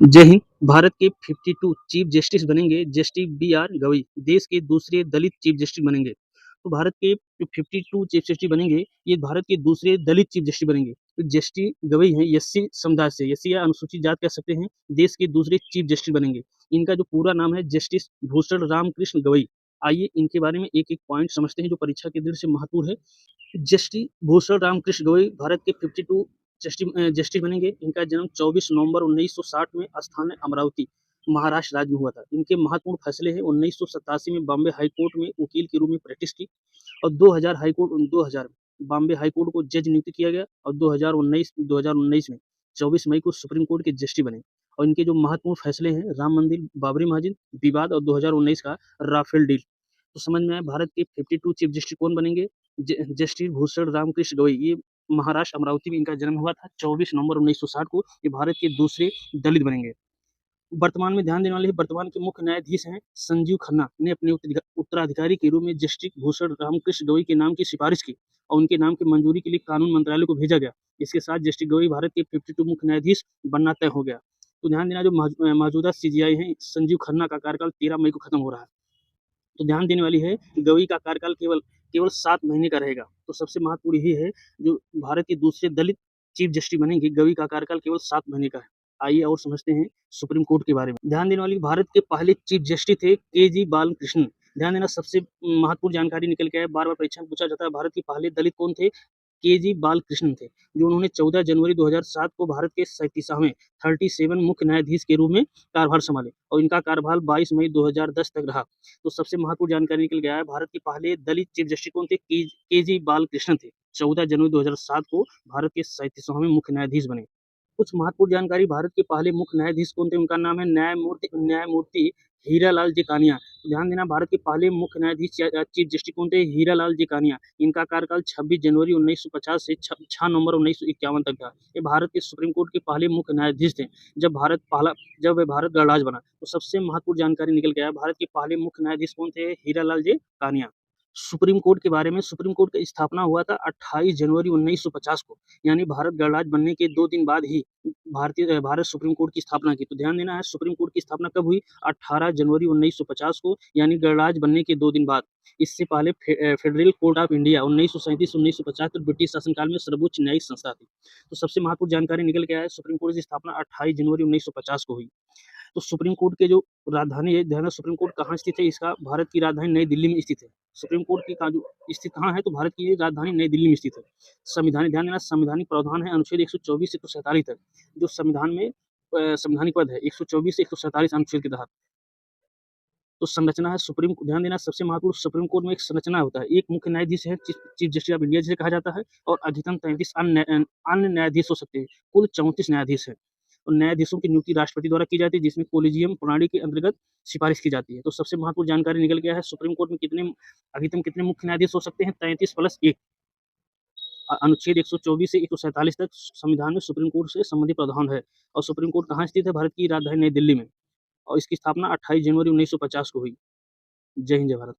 जय हिंद। भारत के 52 chief justice बनेंगे जस्टिस बी आर गवई। देश के दूसरे दलित चीफ जस्टिस बनेंगे। तो भारत के जो 52 चीफ जस्टिस बनेंगे, ये भारत के दूसरे दलित चीफ जस्टिस बनेंगे। तो जस्टिस गवई हैं एससी समुदाय से, एससी या अनुसूचित जात कह सकते हैं। देश के दूसरे चीफ जस्टिस बनेंगे। इनका जो पूरा नाम है जस्टिस भूषण रामकृष्ण गवई। आइए इनके बारे में एक एक पॉइंट समझते हैं जो परीक्षा के दृष्टि से महत्वपूर्ण है। जस्टिस भूषण रामकृष्ण गवई भारत के 52 जस्टिस बनेंगे। इनका जन्म 24 नवंबर 1960 में स्थान अमरावती, महाराष्ट्र राज्य में हुआ था। इनके महत्वपूर्ण फैसले हैं 1987 में बॉम्बे हाई कोर्ट में वकील के रूप में प्रैक्टिस की, और 2000 बॉम्बे हाई कोर्ट को जज नियुक्त किया गया, और 2019 में 24 मई को सुप्रीम कोर्ट के जस्टिस बने। और इनके जो महत्वपूर्ण फैसले हैं राम मंदिर, बाबरी मस्जिद विवाद और 2019 का राफेल डील। तो समझ में आया भारत के 52 चीफ जस्टिस कौन बनेंगे। जस्टिस भूषण रामकृष्ण गवई, ये महाराष्ट्र अमरावती में इनका जन्म हुआ था 24 नवंबर 1960 को। ये भारत के दूसरे दलित बनेंगे। वर्तमान में ध्यान देने वाले वर्तमान के मुख्य न्यायाधीश हैं संजीव खन्ना ने अपने उत्तराधिकारी के रूप में जस्टिस भूषण रामकृष्ण गवई के नाम की सिफारिश की, और उनके नाम की मंजूरी के लिए कानून मंत्रालय को भेजा गया। इसके साथ जस्टिस गवई भारत के 52 मुख्य न्यायाधीश बनना तय हो गया। तो ध्यान देना, जो मौजूदा सीजीआई है संजीव खन्ना का कार्यकाल 13 मई को खत्म हो रहा है। तो ध्यान देने वाली है, गवई का कार्यकाल केवल केवल 7 महीने का रहेगा। तो सबसे महत्वपूर्ण यही है, जो भारत के दूसरे दलित चीफ जस्टिस बनेंगे, गवई का कार्यकाल केवल 7 महीने का है। आइए और समझते हैं सुप्रीम कोर्ट के बारे में। ध्यान देने वाली, भारत के पहले चीफ जस्टिस थे के जी बालकृष्णन। ध्यान देना, सबसे महत्वपूर्ण जानकारी निकल के आए, बार बार परीक्षा में पूछा जाता है, भारत के पहले दलित कौन थे। के जी बालकृष्णन थे, जो उन्होंने 14 जनवरी 2007 को भारत के 37वें 37 मुख्य न्यायाधीश के रूप में कार्यभार संभाले, और इनका कार्यभार 22 मई 2010 तक रहा। तो सबसे महत्वपूर्ण जानकारी निकल गया है, भारत के पहले दलित चीफ जस्टिस कौन थे। के जी बालकृष्णन थे, 14 जनवरी 2007 को भारत के 37वें मुख्य न्यायाधीश बने। कुछ महत्वपूर्ण जानकारी, भारत के पहले मुख्य न्यायाधीश कौन थे, उनका नाम है न्यायमूर्ति हीरालाल जी कानिया। ध्यान देना, भारत के पहले मुख्य न्यायाधीश चीफ जस्टिस कौन थे, हीरालाल जी कानिया। इनका कार्यकाल 26 जनवरी 1950 से 6 नवंबर 1951 तक था। ये भारत के सुप्रीम कोर्ट के पहले मुख्य न्यायाधीश थे जब भारत गणराज्य बना। तो सबसे महत्वपूर्ण जानकारी निकल गया, भारत के पहले मुख्य न्यायाधीश कौन थे, हीरालाल जी कानिया। सुप्रीम कोर्ट के बारे में, सुप्रीम कोर्ट की स्थापना हुआ था 28 जनवरी 1950 को, यानी भारत गणराज्य बनने के 2 दिन बाद ही भारत सुप्रीम कोर्ट की स्थापना की। तो ध्यान देना है, सुप्रीम कोर्ट की स्थापना कब हुई, 18 जनवरी 1950 को, यानी गणराज्य बनने के 2 दिन बाद। इससे पहले फेडरल कोर्ट ऑफ इंडिया 1937-1950 तक ब्रिटिश शासनकाल में सर्वोच्च न्यायिक संस्था थी। तो सबसे महत्वपूर्ण जानकारी निकल के आया, सुप्रीम कोर्ट की स्थापना 28 जनवरी 1950 को हुई। तो सुप्रीम कोर्ट के जो राजधानी है, ध्यान, सुप्रीम कोर्ट कहाँ स्थित है, इसका भारत की राजधानी नई दिल्ली में स्थित है। सुप्रीम कोर्ट की जो स्थित कहाँ है, तो भारत की राजधानी नई दिल्ली में स्थित है। संविधान, ध्यान देना, संवैधानिक प्रावधान है अनुच्छेद 124 से 147 तक, जो संविधान में संवैधानिक पद है 124 से 147 अनुच्छेद के तहत। तो संरचना है सुप्रीम, ध्यान देना, सबसे महत्वपूर्ण, सुप्रीम कोर्ट में एक संरचना होता है, एक मुख्य न्यायाधीश है, चीफ जस्टिस ऑफ इंडिया जिसे कहा जाता है, और अधिकतम 33 अन्य न्यायाधीश हो सकते हैं। कुल 34 न्यायाधीश है, और न्यायाधीशों की नियुक्ति राष्ट्रपति द्वारा की जाती है, जिसमें कोलिजियम प्रणाली के अंतर्गत सिफारिश की जाती है। तो सबसे महत्वपूर्ण जानकारी निकल गया है, सुप्रीम कोर्ट में अधिकतम कितने मुख्य न्यायाधीश हो सकते हैं, 33 प्लस 1। अनुच्छेद 124 से 147 तक संविधान में सुप्रीम कोर्ट से संबंधित प्रावधान है। और सुप्रीम कोर्ट कहाँ स्थित है, भारत की राजधानी नई दिल्ली में, और इसकी स्थापना 28 जनवरी 1950 को हुई। जय हिंद, जय भारत।